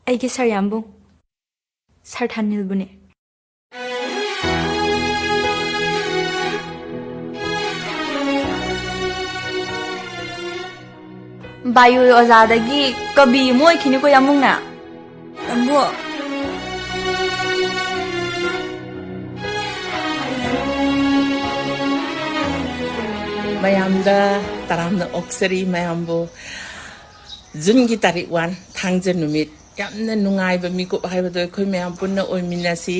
ꯑꯩꯒꯤ ꯁꯥꯔ ꯌꯥꯝꯕꯨꯡ ꯁꯥꯔ ꯊꯥꯅꯤꯜꯕꯨꯅꯦ ꯕꯥꯏꯌꯨ ꯑꯣꯖꯥꯗꯒꯤ ꯀꯕꯤ ꯑꯃ ꯑꯣꯏꯈꯤꯅꯤꯀꯣ ꯌꯥꯝꯕꯨꯡꯅ ꯌꯥꯝꯕꯨ mayamda taramna oksari mayambu jungi tarik 1 thangje numit yamna nungai ba mikup haibado khoi mayam punna oiminasi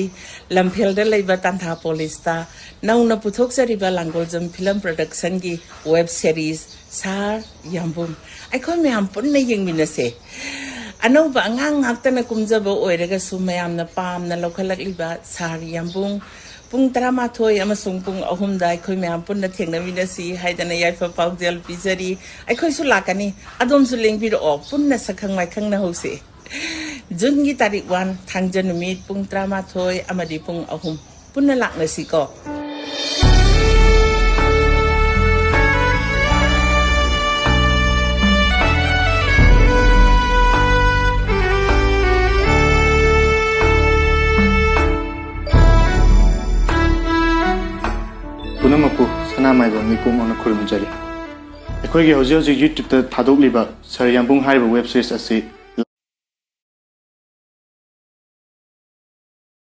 lamphel da leiba tantha police ta nauna puthok sari ba langoljam film production gi web series sar yambum ai khoi mayam punna yengminase anauba angang ngaktana kumjaba oiraga su mayamna pamna lokhalakliba sar yambung Pung Taramathoy amasung pung ahumda akhoi mayam punna thengnaminasi haidana yaifa paujal pizari akhoi su lakani adom su lengbiro ok punna sakhang maikhang na hose jungi tarik 1 thangja numit pung Taramathoy amadi pung ahum punna laknasi ko पुनमकु सनामाइबा मिपुम खुरुमजरी अखोइगे हौजे हौजे YouTube ता थादोकलिबा sir याम्बुंग हाइबा वेब सीरीज असी